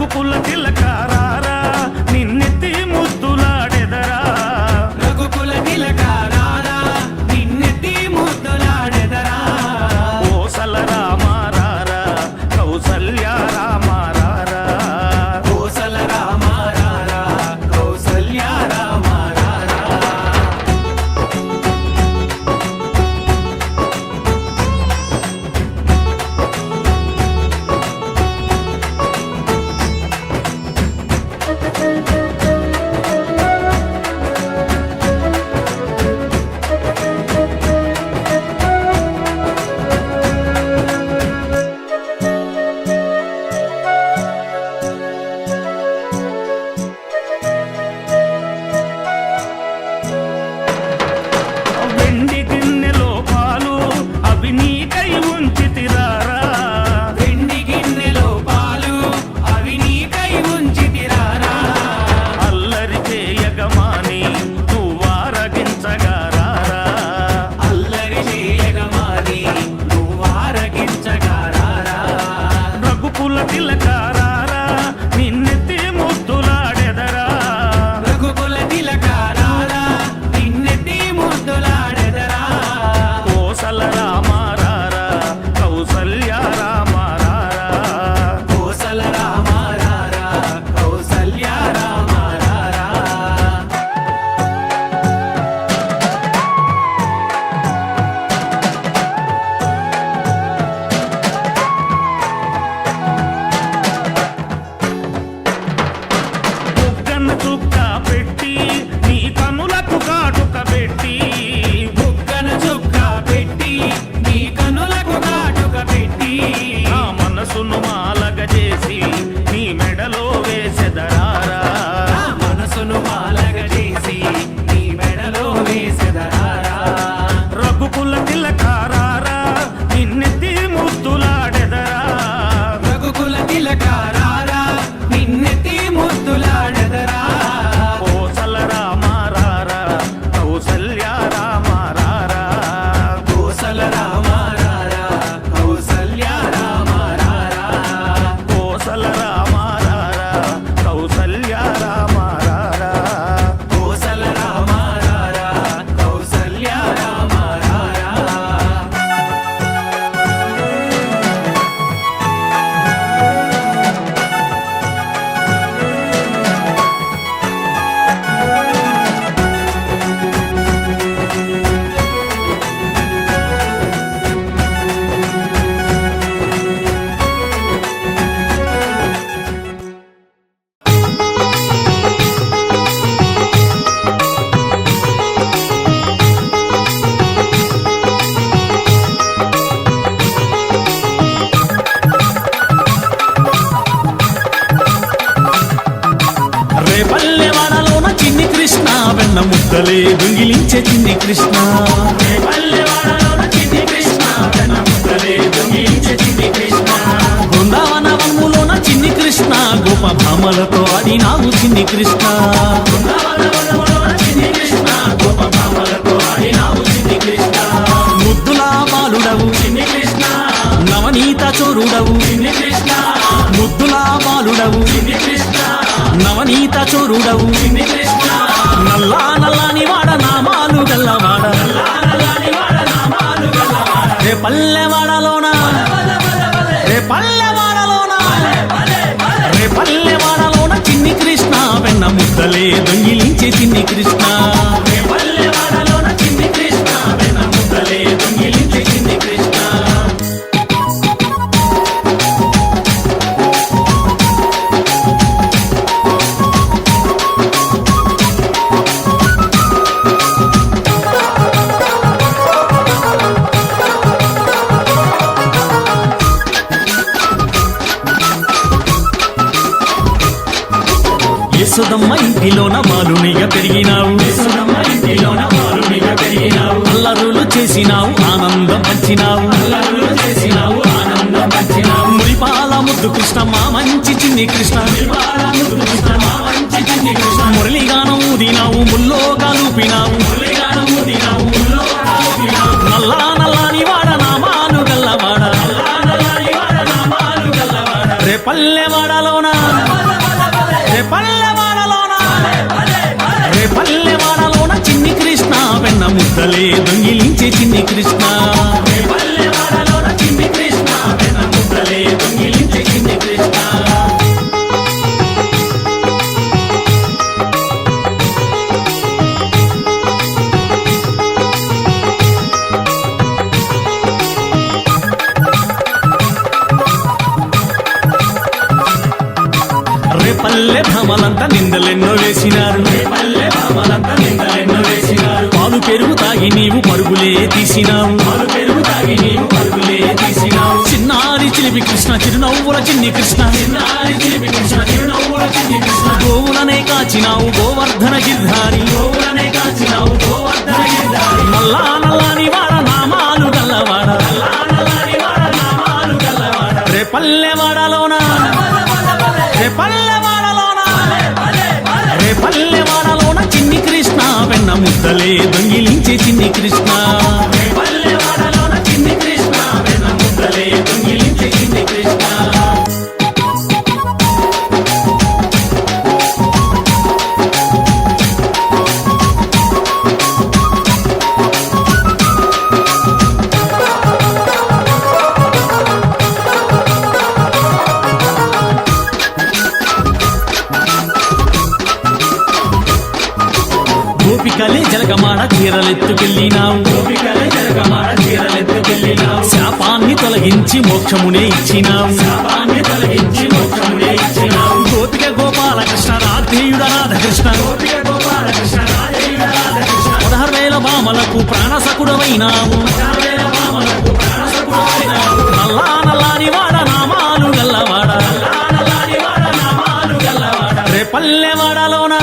రఘుకుల తిలకారారా నిన్నెత్తి ముద్దులాడెదరా రఘుకుల తిలకారారా నిన్నెత్తి ముద్దులాడెదరా కోసల రామారారా కౌసల్య రామారారా కోసల రామారారా కౌసల్య రామారారా వెండి గిన్నెలో పాలు అవి నీకై ఉంచితిరారా వెండి గిన్నెలో పాలు అవి నీకై ఉంచితిరారా అల్లరి చేయగమాని నువ్వారగించగారారా అల్లరి చేయగమాని నువ్వారగించగారారా రఘుకుల తిలకారారా నిన్నెత్తి ముద్దులాడెదరా రఘుకుల తిలకారారా నిన్నెత్తి ముద్దులాడెదరా కోసల రామారారా కౌసల్య రామారారా కోసల రామారారా కౌసల్య రామారారా బుగ్గన చుక్క పెట్టి నీ కనులకు కాటుక పెట్టి బుగ్గన చుక్క పెట్టి నీ కనులకు కాటుక పెట్టి నా మనసును మాలగ చేసి నీ మెడలో వేసెదరారా నా మనసును మాలగ చేసి నీ మెడలో వేసెదరారా రఘుకుల తిలకారారా నిన్నెత్తి ముద్దులాడెదరా రఘుకుల తిలకారారా నిన్నెత్తి ముద్దులాడెదరా కోసల రామారారా కౌసల్య రామారారా కోసల రామారారా కౌసల్య రామారారా కోసల రామారారా కౌసల్య రామారారా కోసల రామారారా కౌసల్య రామారారా రేపల్లెవాడలోన చిన్ని కృష్ణ వెన్న ముద్దలే దొంగిలించే చిన్ని కృష్ణ రేపల్లెవాడలోన చిన్ని కృష్ణ వెన్న ముద్దలే దొంగిలించే చిన్ని కృష్ణ బృందావన వనములోన చిన్ని కృష్ణ గోప భామలతో ఆడినావు చిన్ని కృష్ణ బృందావన వనములోన చిన్ని కృష్ణ గోప భామలతో ఆడినావు చిన్ని కృష్ణ ముద్దులా బాలుడవు చిన్ని కృష్ణ నవనీత చోరుడవు చిన్ని కృష్ణ ముద్దులా బాలుడవు చిన్ని కృష్ణ నవనీత చోరుడవు చిన్ని కృష్ణ నల్లా నల్లాని వాడ నామాలు గల్లవాడ రే పల్లెవాడలోన రే పల్లెవాడలోన రే పల్లెవాడలోన చిన్ని కృష్ణ వెన్న ముద్దలే దొంగిలించే చిన్ని కృష్ణ రే పల్లెవాడలోన చిన్ని కృష్ణ వెన్న ముద్దలే దొంగిలించే చిన్ని కృష్ణ యశోదమ్మ ఇంటిలోన బాలునిగా పెరిగినావు యశోదమ్మ ఇంటిలోన బాలునిగా పెరిగినావు అల్లరులు చేసినావు ఆనందం పంచినావు అల్లరులు చేసినావు ఆనందం పంచినావు మురిపాల ముద్దు కృష్ణమ్మ మంచి చిన్ని కృష్ణ మురిపాల ముద్దు కృష్ణమ్మ మంచి చిన్ని కృష్ణ మురళిగానం ఊదినావు ముల్లో కలుపినావు మురళిగానం ఊదినావు ముల్లో కలుపినావు నల్లా నల్లాని వాడ నామాలు గల్లవాడ నల్లా నల్లాని వాడ నామాలు గల్లవాడ రే పల్లెవాడలోన రేపల్లెవాడలోన రేపల్లెవాడలోన చిన్ని కృష్ణ వెన్న ముద్దలే దొంగిలించే చిన్ని కృష్ణ రేపల్లెవాడలోన చిన్ని కృష్ణ వెన్న ముద్దలే దొంగిలించే చిన్ని కృష్ణ రేపల్లె భామలంతా నిందలెన్నో వేసినారు రేపల్లె భామలంతా నిందలెన్నో వేసినారు పాలు పెరుగు తాగి నీవు పరుగులే తీసినావు పాలు పెరుగు తాగి నీవు పరుగులే తీసినావు చిన్నారి చిలిపి కృష్ణ చిరునవ్వుల చిన్ని కృష్ణ చిన్నారి చిలిపి కృష్ణ చిరునవ్వుల చిన్ని కృష్ణ గోవులనే కాచినావు గోవర్ధన గిర్ధారి గోవులనే కాచినావు గోవర్ధన గిర్ధారి నల్లా నల్లాని వాడ నామాలు గల్లవాడ నల్లా నల్లాని వాడ నామాలు గల్లవాడ రేపల్లెవాడలోన రేపల్లెవాడలోన చిన్ని కృష్ణ వెన్న ముద్దలే దొంగిలించే చిన్ని కృష్ణ రేపల్లెవాడలోన చిన్ని కృష్ణ వెన్న ముద్దలే దొంగిలించే చిన్ని కృష్ణ గోపికలే జలగమాడ చీరలెత్తుకెళ్ళినావు గోపికలే జలగమాడ చీరలెత్తుకెళ్ళినావు శాపాన్ని తొలగించి మోక్షమునే ఇచ్చినావు శాపాన్ని తొలగించి మోక్షమునే ఇచ్చినావు గోపిక గోపాలకృష్ణ రాధేయుడ రాధకృష్ణ గోపిక గోపాలకృష్ణ రాధేయుడ రాధకృష్ణ 16,000 భామలకు ప్రాణసకుడవైనావు 16,000 భామలకు ప్రాణసకుడవైనావు నల్లా నల్లాని వాడ నామాలు గల్లవాడ నల్లా నల్లాని వాడ నామాలు గల్లవాడ రేపల్లెవాడలోన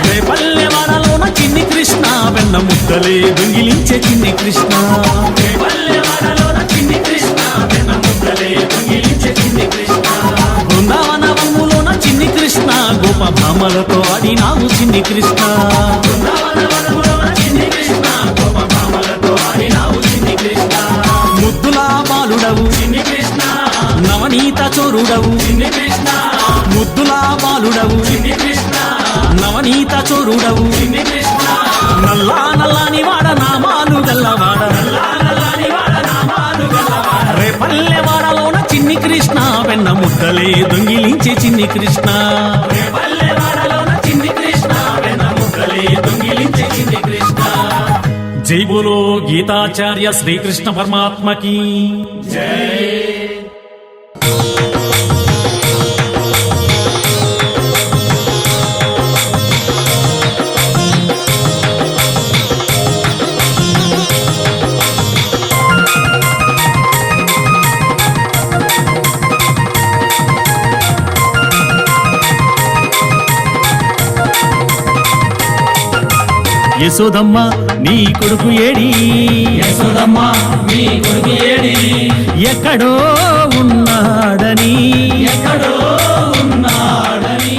రేపల్లెవాడలోన చిన్ని కృష్ణ వెన్న ముద్దలే దొంగిలించే చిన్ని కృష్ణ రేపల్లెవాడలోన చిన్ని కృష్ణ వెన్న ముద్దలే దొంగిలించే చిన్ని కృష్ణ బృందావనవనములోన చిన్ని కృష్ణ గోప భామలతో ఆడినావు చిన్ని కృష్ణ బృందావనవనములోన చిన్ని కృష్ణ గోప భామలతో ఆడినావు చిన్ని కృష్ణ ముద్దులా బాలుడవు చిన్ని కృష్ణ నవనీత చోరుడవు చిన్ని కృష్ణ ముద్దులా బాలుడవు చిన్ని కృష్ణ నవనీత చోరుడవు చిన్ని కృష్ణ నల్లా నల్లాని వాడ నామాలు గల్లవాడ నల్లా నల్లాని వాడ నామాలు గల్లవాడ రేపల్లెవాడలోన చిన్ని కృష్ణ వెన్న ముద్దలే దొంగిలించే చిన్ని కృష్ణ రేపల్లెవాడలోన చిన్ని కృష్ణ వెన్న ముద్దలే దొంగిలించే చిన్ని కృష్ణ జై బోలో గీతాచార్య శ్రీకృష్ణ పరమాత్మకి జై యశోదమ్మ నీ కొడుకు ఏడి యశోదమ్మ నీ కొడుకు ఏడి ఎక్కడో ఉన్నాడని ఎక్కడో ఉన్నాడని